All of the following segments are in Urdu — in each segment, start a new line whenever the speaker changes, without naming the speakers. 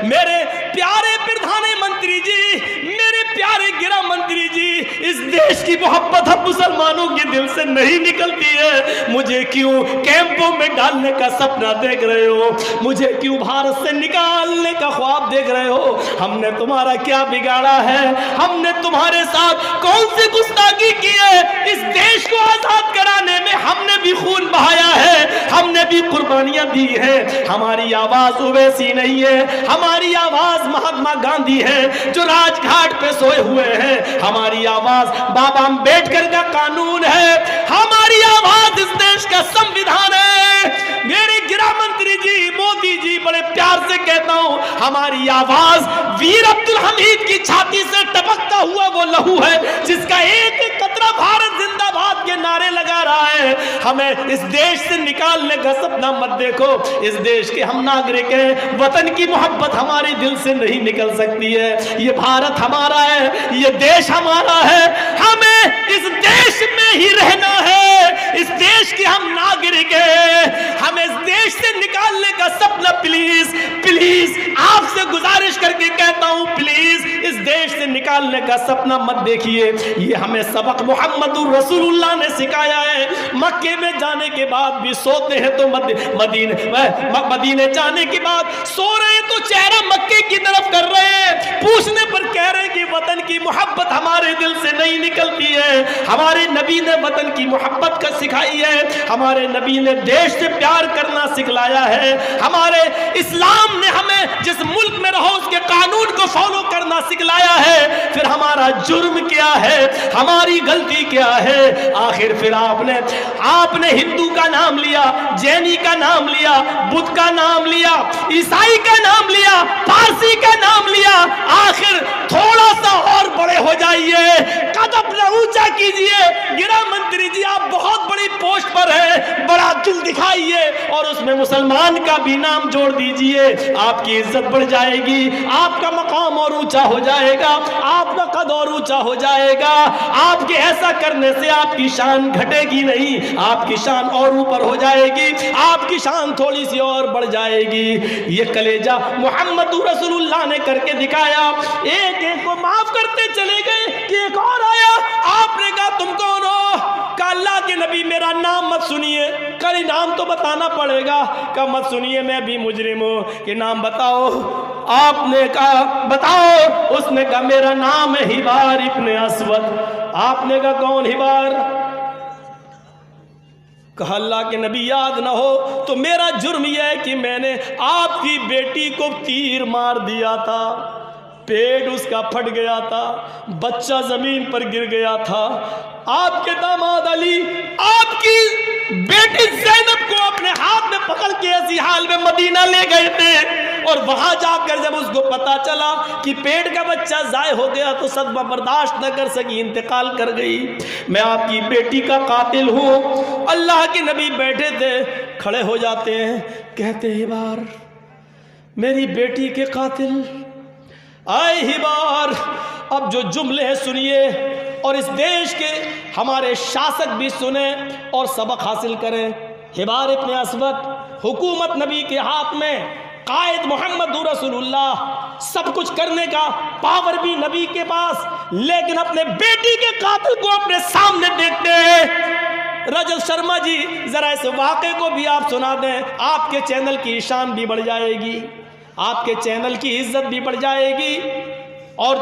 میرے پیارے پردھان منتری جی، میرے پیارے گرہ منتری جی، اس دیش کی محبت اب مسلمانوں کے دل سے نہیں نکلتی ہے۔ مجھے کیوں کیمپوں میں ڈالنے کا سپنا دیکھ رہے ہو؟ مجھے کیوں بھارت سے نکالنے کا خواب دیکھ رہے ہو؟ ہم نے تمہارا کیا بگاڑا ہے؟ ہم نے تمہارے ساتھ کون سی گستاخی کی ہے؟ اس دیش کو آزاد کرانے میں ہم نے بھی خون بہایا ہے، ہم نے بھی قربانیاں دی ہیں۔ ہماری آواز اویسی نہیں ہے، ہماری آواز مہاتما گاندھی ہے جو راج گھاٹ پہ سوئے ہوئے ہیں، ہماری آواز بابا امبیڈکر کا قانون ہے، ہماری آواز اس دیش کا سمویدھان ہے۔ میرے گرہ منتری جی، مودی جی، بڑے پیار سے کہتا ہوں، ہماری آواز ویر عبدالحمید کی چھاتی سے ٹپکتا ہوا وہ لہو ہے جس کا ایک ایک قطرہ بھارت زندہ باد کے نعرے لگا رہا ہے۔ ہمیں اس دیش سے نکالنے کا سپنا مت دیکھو، اس دیش کے ہم ناگرک ہیں، وطن کی محبت ہمارے دل سے نہیں نکل سکتی ہے۔ یہ بھارت ہمارا ہے، یہ دیش ہمارا ہے، ہمیں اس دیش میں ہی رہنا ہے، اس دیش کے ہم ناگرک ہیں۔ ہمیں اس دیش سے نکالنے کا سپنا پلیز پلیز آپ سے گزارش کر کے کہتا ہوں، پلیز اس دیش سے نکالنے کا سپنا مت دیکھیے۔ یہ ہمیں سبق محمد رسول اللہ نے سکھایا ہے۔ مکے میں جانے کے بعد بھی سوتے ہیں تو مدینے جانے کے بعد سو رہے ہیں تو چہرہ مکے کی طرف کر رہے ہیں، پوچھنے پر کہہ رہے ہیں کہ وطن کی محبت ہمارے دل سے نہیں نکلتی ہے۔ ہمارے نبی نے وطن کی محبت کا سکھائی ہے، ہمارے نبی نے دیش سے پیار کرنا سکھلایا ہے، ہمارے اسلام نے ہمیں جس ملک میں رہو اس کے قانون کو فالو کرنا سکھلایا ہے۔ پھر ہمارا جرم کیا ہے؟ ہماری غلطی کیا ہے؟ آخر پھر آپ نے ہندو کا نام لیا، جینی کا نام لیا، بدھ کا نام لیا، عیسائی کا نام لیا، پارسی کا نام لیا۔ آخر تھوڑا سا اور بڑے ہو جائیے، قد اپنا اونچا کیجئے۔ گرہ منتری جی، آپ بہت بڑی پوسٹ پر ہیں، بڑا دل دکھائیے اور اس میں مسلمان کا بھی نام جوڑ دیجئے، آپ کی عزت بڑھ جائے گی، آپ کا مقام اور اونچا ہو جائے گا، آپ کا قد اور اونچا ہو جائے گا۔ آپ کے ایسا کرنے سے آپ کی شان گھٹے گی نہیں، آپ کی شان اور اوپر ہو جائے گی، آپ کی شان تھوڑی سی اور بڑھ جائے گی۔ یہ کلیجہ محمد رسول اللہ نے کر کے دکھایا، ایک ایک کو معاف کرتے چلے گئے کہ ایک اور آیا، آپ نے کہا تم کون ہو؟ کہا اللہ کے نبی میرا نام مت سنیے، کل نام تو بتانا پڑے گا۔ کہا مت سنیے میں بھی مجرم ہوں، کہ نام بتاؤ۔ آپ نے کہا بتاؤ، اس نے کہا میرا نام ہے ہبار ابن اسود۔ آپ نے کہا کون ہبار؟ کہا اللہ کے نبی یاد نہ ہو تو میرا جرم یہ ہے کہ میں نے آپ کی بیٹی کو تیر مار دیا تھا، پیٹ اس کا پھٹ گیا تھا، بچہ زمین پر گر گیا تھا۔ آپ کے داماد علی آپ کی بیٹی زینب کو اپنے ہاتھ میں پکڑ کے ایسی حال میں مدینہ لے گئے تھے، اور وہاں جا کر جب اس کو پتا چلا کہ پیٹ کا بچہ ضائع ہو گیا تو صدمہ برداشت نہ کر سکی، انتقال کر گئی۔ میں آپ کی بیٹی کا قاتل ہوں۔ اللہ کے نبی بیٹھے تھے، کھڑے ہو جاتے ہیں، کہتے ہیں ہبار میری بیٹی کے قاتل، آئے ہبار اب جو جملے ہیں سنیے، اور اس دیش کے ہمارے شاسک بھی سنیں اور سبق حاصل کریں۔ ہبار ابن اسود، حکومت نبی کے ہاتھ میں، قائد محمد رسول اللہ، سب کچھ کرنے کا پاور بھی نبی کے پاس، لیکن اپنے بیٹی کے قاتل کو اپنے سامنے دیکھتے ہیں۔ رجب شرما جی ذرا اس واقعے کو بھی آپ سنا دیں، آپ کے چینل کی شان بھی بڑھ جائے گی، آپ کے چینل کی عزت بھی بڑھ جائے گی۔ اور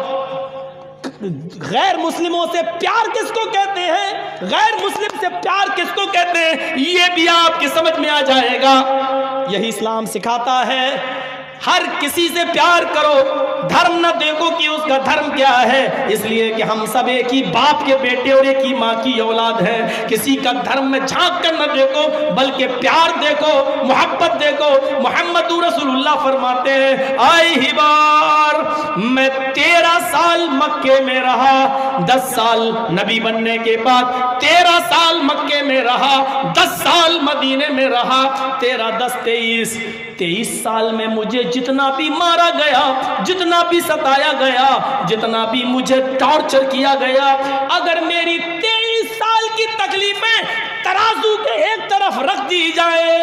غیر مسلموں سے پیار کس کو کہتے ہیں، غیر مسلم سے پیار کس کو کہتے ہیں، یہ بھی آپ کی سمجھ میں آ جائے گا۔ یہی اسلام سکھاتا ہے، ہر کسی سے پیار کرو، دھرم نہ دیکھو کہ اس کا دھرم کیا ہے، اس لیے کہ ہم سب ایک ہی باپ کے بیٹے اور ایک ہی ماں کی اولاد ہیں۔ کسی کا دھرم میں جھانک کر نہ دیکھو، بلکہ پیار دیکھو، محبت دیکھو۔ محمد رسول اللہ فرماتے ہیں، آئے ہبار میں 13 سال مکے میں رہا، 10 سال نبی بننے کے بعد 13 سال مکے میں رہا، 10 سال مدینے میں رہا، 13 10 23 سال میں مجھے جتنا بھی مارا گیا، جتنا بھی ستایا گیا، جتنا بھی مجھے ٹارچر کیا گیا، اگر میری 23 سال کی تکلیفیں ترازو کے ایک طرف رکھ دی جائے،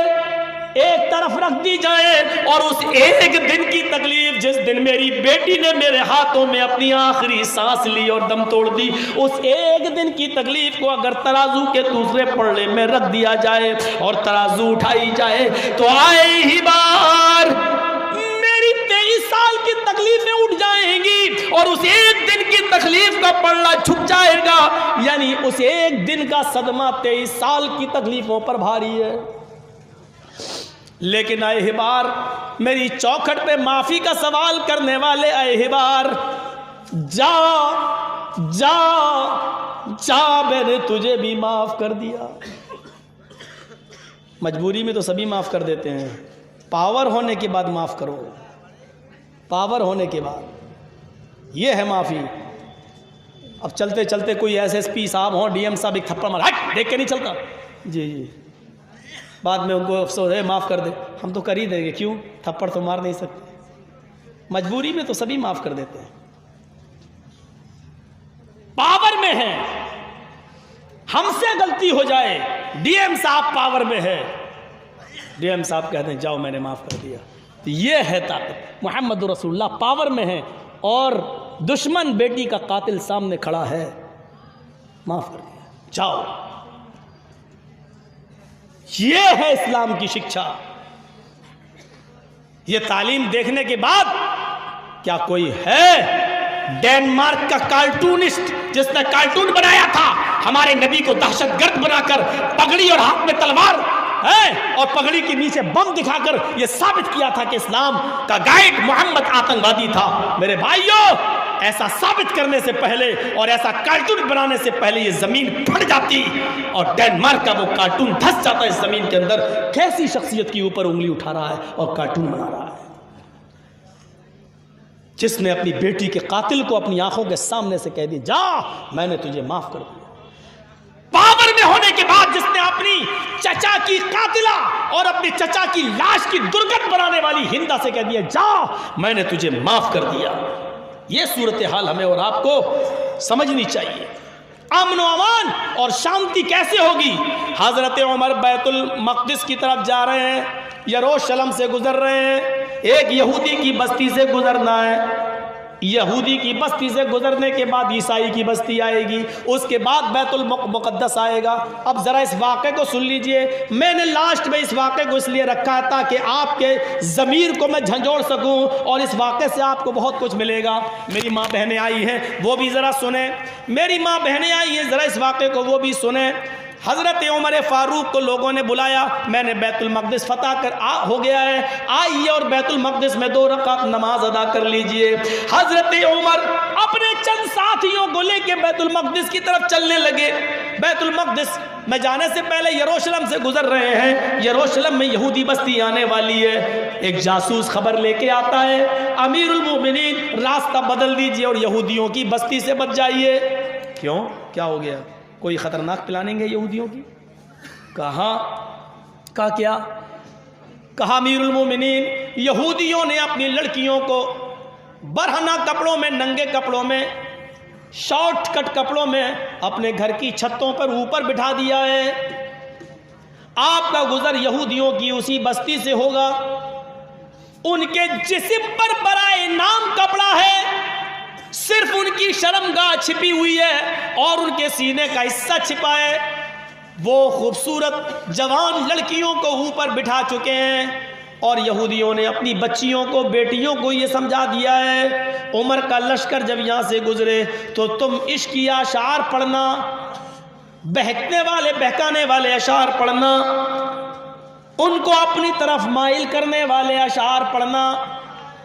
ایک طرف رکھ دی جائے، اور اس ایک دن کی تکلیف میری بیٹی نے میرے ہاتھوں میں اپنی آخری سانس لی اور دم توڑ دی، اس ایک دن کی تکلیف کو اگر ترازو کے دوسرے پلڑے میں رکھ دیا جائے اور ترازو اٹھائی جائے تو آئے ہی بار میری 23 سال کی تکلیفیں اٹھ جائیں گی اور اس ایک دن کی تکلیف کا پلڑا جھک جائے گا، یعنی اس ایک دن کا صدمہ 23 سال کی تکلیفوں پر بھاری ہے۔ لیکن اے احبار، میری چوکھٹ پہ معافی کا سوال کرنے والے اے احبار، جا جا جا، میں نے تجھے بھی معاف کر دیا۔ مجبوری میں تو سبھی معاف کر دیتے ہیں، پاور ہونے کے بعد معاف کرو، پاور ہونے کے بعد یہ ہے معافی۔ اب چلتے چلتے کوئی ایس ایس پی صاحب ہوں، ڈی ایم صاحب ایک تھپڑ مارا، ہٹ دیکھ کے نہیں چلتا، جی جی، بعد میں ان کو افسوس ہے معاف کر دے، ہم تو کر ہی دیں گے، کیوں؟ تھپڑ تو مار نہیں سکتے۔ مجبوری میں تو سبھی معاف کر دیتے ہیں، پاور میں ہے، ہم سے غلطی ہو جائے، ڈی ایم صاحب پاور میں ہے، ڈی ایم صاحب کہتے ہیں جاؤ میں نے معاف کر دیا۔ تو یہ ہے طاقت۔ محمد رسول اللہ پاور میں ہے اور دشمن بیٹی کا قاتل سامنے کھڑا ہے، معاف کر دیا، جاؤ۔ یہ ہے اسلام کی شکشا۔ یہ تعلیم دیکھنے کے بعد کیا کوئی ہے ڈینمارک کا کارٹونسٹ جس نے کارٹون بنایا تھا ہمارے نبی کو دہشت گرد بنا کر، پگڑی اور ہاتھ میں تلوار ہے اور پگڑی کے نیچے بم دکھا کر یہ ثابت کیا تھا کہ اسلام کا گائیڈ محمد آتنکوادی تھا؟ میرے بھائیوں، ایسا ثابت کرنے سے پہلے اور ایسا کارٹون بنانے سے پہلے یہ زمین پھٹ جاتی اور ڈینمارک کا وہ کارٹون دھس جاتا اس زمین کے اندر۔ کیسی شخصیت کے اوپر انگلی اٹھا رہا ہے اور کارٹون بنا رہا ہے، جس نے اپنی بیٹی کے قاتل کو اپنی آنکھوں کے سامنے سے کہہ دی جا میں نے تجھے معاف کر دیا۔ پاور میں ہونے کے بعد جس نے اپنی چچا کی قاتلہ اور اپنی چچا کی لاش کی درگت بنانے والی ہندا سے کہہ دیا جا میں نے تجھے معاف کر دیا۔ یہ صورتحال ہمیں اور آپ کو سمجھنی چاہیے۔ امن و امان اور شانتی کیسے ہوگی؟ حضرت عمر بیت المقدس کی طرف جا رہے ہیں، یروشلم سے گزر رہے ہیں، ایک یہودی کی بستی سے گزرنا ہے، یہودی کی بستی سے گزرنے کے بعد عیسائی کی بستی آئے گی، اس کے بعد بیت المقدس آئے گا۔ اب ذرا اس واقعے کو سن لیجئے، میں نے لاسٹ میں اس واقعے کو اس لیے رکھا ہے تاکہ آپ کے ضمیر کو میں جھنجھوڑ سکوں اور اس واقعے سے آپ کو بہت کچھ ملے گا۔ میری ماں بہنیں آئی ہیں وہ بھی ذرا سنیں، میری ماں بہنیں آئی ہیں ذرا اس واقعے کو وہ بھی سنیں۔ حضرت عمر فاروق کو لوگوں نے بلایا، میں نے بیت المقدس فتح کر ہو گیا ہے، آئیے اور بیت المقدس میں 2 رکعت نماز ادا کر لیجئے۔ حضرت عمر اپنے چند ساتھیوں کو لے کے بیت المقدس کی طرف چلنے لگے۔ بیت المقدس میں جانے سے پہلے یروشلم سے گزر رہے ہیں، یروشلم میں یہودی بستی آنے والی ہے۔ ایک جاسوس خبر لے کے آتا ہے، امیر المومنین راستہ بدل دیجئے اور یہودیوں کی بستی سے بچ جائیے۔ کیوں؟ کیا ہو گیا؟ کوئی خطرناک پلاننگ ہے یہودیوں کی؟ کہا کیا؟ کہا امیر المومنین یہودیوں نے اپنی لڑکیوں کو برہنہ کپڑوں میں، ننگے کپڑوں میں، شارٹ کٹ کپڑوں میں اپنے گھر کی چھتوں پر اوپر بٹھا دیا ہے۔ آپ کا گزر یہودیوں کی اسی بستی سے ہوگا، ان کے جسم پر برائے نام کپڑا ہے، صرف ان کی شرمگاہ چھپی ہوئی ہے اور ان کے سینے کا حصہ چھپا ہے۔ وہ خوبصورت جوان لڑکیوں کو اوپر بٹھا چکے ہیں اور یہودیوں نے اپنی بچیوں کو، بیٹیوں کو یہ سمجھا دیا ہے عمر کا لشکر جب یہاں سے گزرے تو تم عشقی اشعار پڑھنا، بہکنے والے بہکانے والے اشعار پڑھنا، ان کو اپنی طرف مائل کرنے والے اشعار پڑھنا۔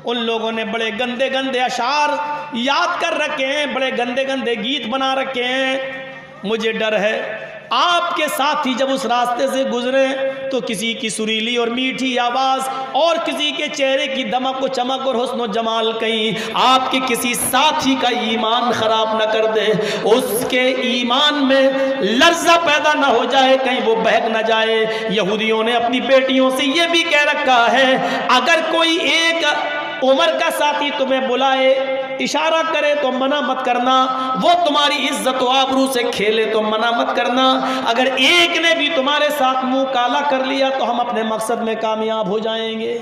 ان لوگوں نے بڑے گندے گندے اشعار یاد کر رکھے ہیں، بڑے گندے گندے گیت بنا رکھے ہیں۔ مجھے ڈر ہے آپ کے ساتھی جب اس راستے سے گزرے تو کسی کی سریلی اور میٹھی آواز اور کسی کے چہرے کی دمک و چمک اور حسن و جمال کہیں آپ کے کسی ساتھی کا ایمان خراب نہ کر دے، اس کے ایمان میں لرزہ پیدا نہ ہو جائے، کہیں وہ بہک نہ جائے۔ یہودیوں نے اپنی بیٹیوں سے یہ بھی کہہ رکھا ہے اگر کوئی ایک عمر کا ساتھی تمہیں بلائے، اشارہ کرے تو منع مت کرنا، وہ تمہاری عزت و آبرو سے کھیلے تو منع مت کرنا۔ اگر ایک نے بھی تمہارے ساتھ منہ کالا کر لیا تو ہم اپنے مقصد میں کامیاب ہو جائیں گے۔